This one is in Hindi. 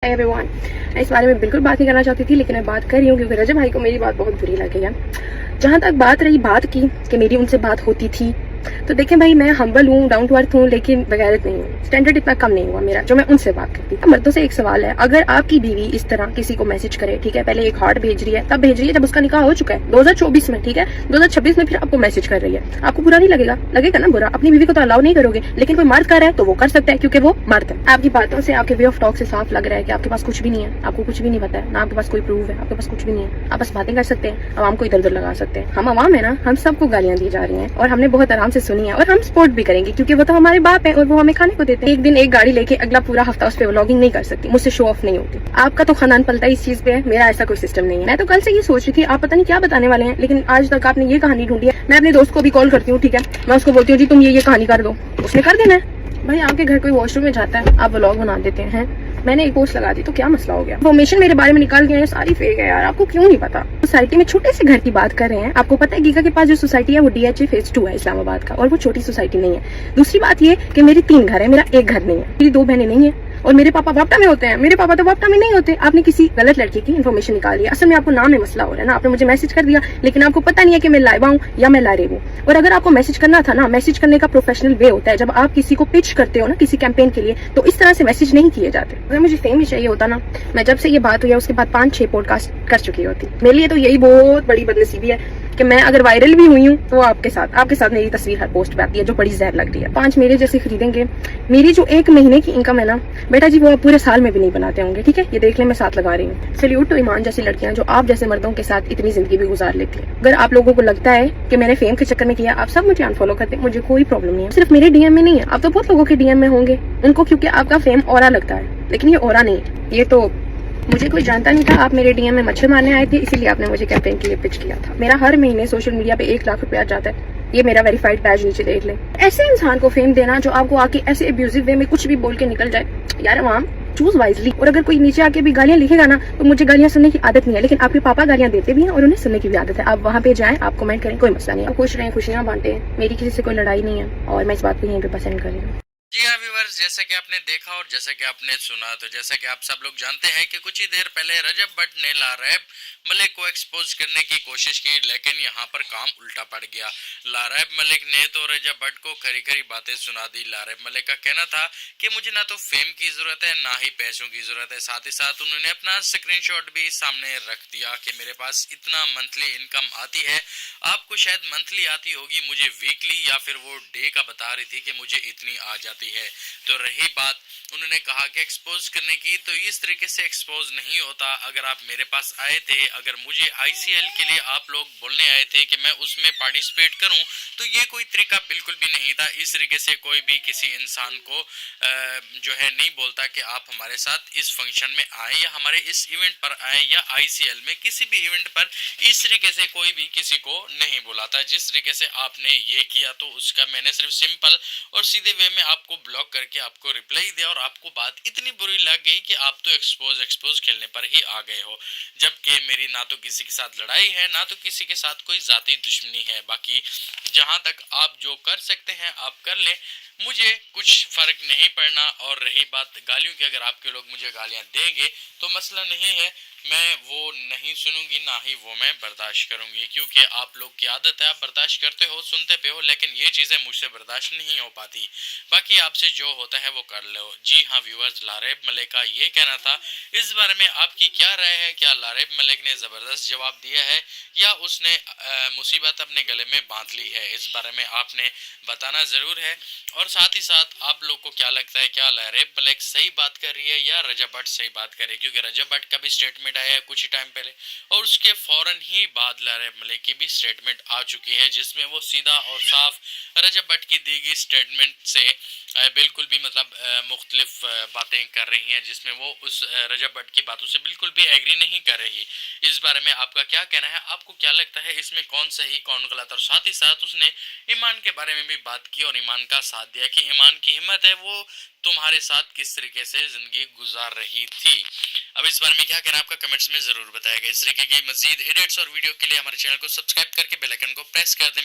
एवरीवन, मैं इस बारे में बिल्कुल बात नहीं करना चाहती थी, लेकिन मैं बात कर रही हूँ क्योंकि रजब भाई को मेरी बात बहुत बुरी लगी है। जहाँ तक बात रही बात की कि मेरी उनसे बात होती थी, तो देखें भाई, मैं हम्बल हूँ, डाउन टू अर्थ हूँ, लेकिन बगैरत नहीं हूँ। स्टैंडर्ड इतना कम नहीं हुआ मेरा जो मैं उनसे बात करती। मर्दों से एक सवाल है, अगर आपकी बीवी इस तरह किसी को मैसेज करे, ठीक है, पहले एक हार्ट भेज रही है, तब भेज रही है जब उसका निकाह हो चुका है 2024 में, ठीक है, 2026 में फिर आपको मैसेज कर रही है, आपको बुरा नहीं लगेगा? लगेगा ना बुरा। अपनी बीवी को तो अलाउ नहीं करोगे, लेकिन कोई मर्द कर रहा है तो वो कर सकता है क्योंकि वो मर्द है। आपकी बातों से, आपके वे ऑफ टॉक से साफ लग रहा है कि आपके पास कुछ भी नहीं है, आपको कुछ भी नहीं पता है, ना आपके पास कोई प्रूफ है, आपके पास कुछ भी नहीं है। आप बस बातें कर सकते हैं, आवाम को इधर उधर लगा सकते हैं। हम आवाम है ना, हम सबको गालियां दी जा रही हैं और हमने बहुत आराम से सुनी है और हम सपोर्ट भी करेंगे क्योंकि वो तो हमारे बाप है और वो हमें खाने को देते हैं। एक दिन एक गाड़ी लेके अगला पूरा हफ्ता उस पर व्लॉगिंग नहीं कर सकती, मुझसे शो ऑफ नहीं होती। आपका तो खानदान पलता है इस चीज पे है, मेरा ऐसा कोई सिस्टम नहीं है। मैं तो कल से ये सोच रही थी आप पता नहीं क्या बताने वाले हैं, लेकिन आज तक आपने ये कहानी ढूंढी है। मैं अपने दोस्त को भी कॉल करती हूँ, ठीक है, मैं उसको बोलती हूँ जी तुम ये कहानी कर दो, उसने कर देना है। भाई आपके घर कोई वॉशरूम में जाता है, आप व्लॉग बना देते हैं। मैंने एक पोस्ट लगा दी तो क्या मसला हो गया? इन्फॉर्मेशन मेरे बारे में निकाल गए हैं, सारी फेक है यार, आपको क्यों नहीं पता? सोसाइटी में छोटे से घर की बात कर रहे हैं। आपको पता है गीगा के पास जो सोसाइटी है वो DHA फेज 2 है इस्लामाबाद का, और वो छोटी सोसाइटी नहीं है। दूसरी बात ये कि मेरी 3 घर है, मेरा एक घर नहीं है, मेरी 2 बहनें नहीं है, और मेरे पापा वापटा में होते हैं। मेरे पापा तो वापटा में नहीं होते। आपने किसी गलत लड़की की इन्फॉर्मेशन निकाली है, असल में आपको नाम में मसला हो रहा है ना। आपने मुझे मैसेज कर दिया, लेकिन आपको पता नहीं है कि मैं लाइव हूँ या मैं लारे हूँ। और अगर आपको मैसेज करना था ना, मैसेज करने का प्रोफेशनल वे होता है। जब आप किसी को पिच करते हो ना किसी कैंपेन के लिए, तो इस तरह से मैसेज नहीं किए जाते। अगर मुझे फेम ही चाहिए होता ना, मैं जब से ये बात हुई है उसके बाद 5-6 पॉडकास्ट कर चुकी होती। मेरे लिए तो यही बहुत बड़ी बदनसीबी है कि मैं अगर वायरल भी हुई हूँ तो आपके साथ मेरी तस्वीर हर पोस्ट पे आती है जो बड़ी जहर लग रही है। 5 मेरे जैसे खरीदेंगे। मेरी जो 1 महीने की इनकम है ना बेटा जी, वो आप पूरे साल में भी नहीं बनाते होंगे, ठीक है, ये देख ले मैं साथ लगा रही हूँ। सैल्यूट टू ईमान जैसी लड़कियां जो आप जैसे मर्दों के साथ इतनी जिंदगी भी गुजार लेती है। अगर आप लोगों को लगता है कि मैंने फेम के चक्कर में किया, आप सब मुझे अनफॉलो करते हैं, मुझे कोई प्रॉब्लम नहीं है। सिर्फ मेरे DM में नहीं है, आप तो बहुत लोगों के DM में होंगे उनको, क्योंकि आपका फेम ऑरा लगता है, लेकिन ये ऑरा नहीं है। ये तो मुझे कोई जानता नहीं था, आप मेरे DM में मच्छर मारने आए थे, इसीलिए आपने मुझे कैंपेन के लिए पिच किया था। मेरा हर महीने सोशल मीडिया पे 1 लाख रुपया जाता है, ये मेरा वेरीफाइड बैज नीचे देख ले। ऐसे इंसान को फेम देना जो आपको आके ऐसे एब्यूजिव वे में कुछ भी बोल के निकल जाए, यार अवाम चूज वाइजली। और अगर कोई नीचे आके भी गालियां लिखेगा ना, तो मुझे गालियां सुनने की आदत नहीं है, लेकिन आपके पापा गालियां देते भी हैं और उन्हें सुनने की भी आदत है। आप वहाँ पे जाएं, आप कमेंट करें, कोई मसला नहीं है, आप खुश रहें, खुशियां बांटे। मेरी किसी से कोई लड़ाई नहीं है और मैं इस बात को यहीं पे पसंद कर रही हूँ। जी हाँ व्यूअर्स, जैसा कि आपने देखा और जैसा कि आपने सुना, तो जैसा कि आप सब लोग जानते हैं कि कुछ ही देर पहले रजब भट्ट ने लारैब मलिक को एक्सपोज करने की कोशिश की, लेकिन यहाँ पर काम उल्टा पड़ गया। लारैब मलिक ने तो रजब भट्ट को खरी खरी बातें सुना दी। लारैब मलिक का कहना था कि मुझे ना तो फेम की जरूरत है ना ही पैसों की जरूरत है। साथ ही साथ उन्होंने अपना स्क्रीनशॉट भी सामने रख दिया कि मेरे पास इतना मंथली इनकम आती है, आपको शायद मंथली आती होगी, मुझे वीकली या फिर वो डे का बता रही थी कि मुझे इतनी आ जाती है। तो रही बात उन्होंने कहा कि एक्सपोज करने की, तो इस तरीके से एक्सपोज नहीं होता। अगर आप मेरे पास आए थे, अगर मुझे ICL के लिए आप लोग बोलने आए थे कि मैं उसमें पार्टिसिपेट करूं, तो ये कोई तरीका बिल्कुल भी नहीं था। इस तरीके से कोई भी किसी इंसान को जो है नहीं बोलता कि आप हमारे साथ इस फंक्शन में आए या हमारे इस इवेंट पर आए या ICL में किसी भी इवेंट पर इस तरीके से कोई भी किसी को नहीं बुलाता। जिस तरीके से आपने ये किया, तो उसका मैंने सिर्फ सिंपल और सीधे वे में आपको ब्लॉक करके आपको रिप्लाई दिया, और आपको बात इतनी बुरी लग गई कि आप तो एक्सपोज खेलने पर ही आ गए हो। जबकि मेरी ना तो किसी के साथ लड़ाई है, ना तो किसी के साथ कोई जाती दुश्मनी है। बाकी जहां तक आप जो कर सकते हैं आप कर ले, मुझे कुछ फर्क नहीं पड़ना। और रही बात गालियों की, अगर आपके लोग मुझे गालियां देंगे तो मसला नहीं है, मैं वो नहीं सुनूंगी, ना ही वो मैं बर्दाश्त करूंगी, क्योंकि आप लोग की आदत है, आप बर्दाश्त करते हो, सुनते पे हो, लेकिन ये चीजें मुझसे बर्दाश्त नहीं हो पाती। बाकी आपसे जो होता है वो कर लो। जी हाँ व्यूअर्स, लारैब मलिक का ये कहना था। इस बारे में आपकी क्या राय है? क्या लारैब मलिक ने जबरदस्त जवाब दिया है या उसने मुसीबत अपने गले में बांध ली है? इस बारे में आपने बताना जरूर है। और साथ ही साथ आप लोग को क्या लगता है, क्या लारैब मलिक सही बात कर रही है या रजब भट्ट सही बात कर रही है? क्योंकि रजब भट्ट का भी स्टेटमेंट आया है कुछ ही टाइम पहले, और उसके फौरन ही बाद लारैब मलिक की भी स्टेटमेंट आ चुकी है, जिसमें वो सीधा और साफ रजब भट्ट की दी गई स्टेटमेंट से बिल्कुल भी मतलब मुख्तलिफ बातें कर रही हैं, जिसमें वो उस रजब भट्ट की बातों से बिल्कुल भी एग्री नहीं कर रही। इस बारे में आपका क्या कहना है? आपको क्या लगता है इसमें कौन सही कौन गलत? और साथ ही साथ उसने ईमान के बारे में भी बात की और ईमान का साथ दिया कि ईमान की हिम्मत है, वो तुम्हारे साथ किस तरीके से जिंदगी गुजार रही थी। अब इस बारे में क्या कहना है आपका कमेंट्स में जरूर बताएगा। इस तरीके की मजीद एडिट्स और वीडियो के लिए हमारे चैनल को सब्सक्राइब करके बेल आइकन को प्रेस कर दें।